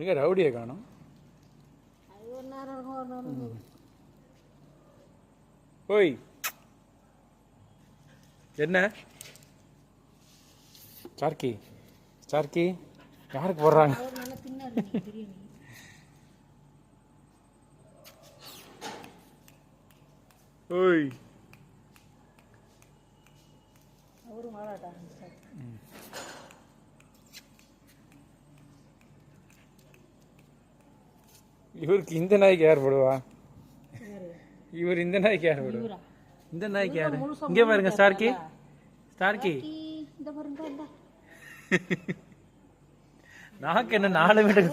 எங்க ரவுடியை காணும். ஓய் என்ன சார்கி சார்கி யாருக்கு போடுறாங்க? ஓய் இவருக்கு இந்த நாய்க்கு யார் போடுவா? இவர் இந்த நாய்க்கு யார் போடுவா? இந்த நாய்க்கு யாரு? இங்கே பாருங்க ஸ்டார்கி ஸ்டார்கி. நாக்கு என்ன 4 மீட்டர்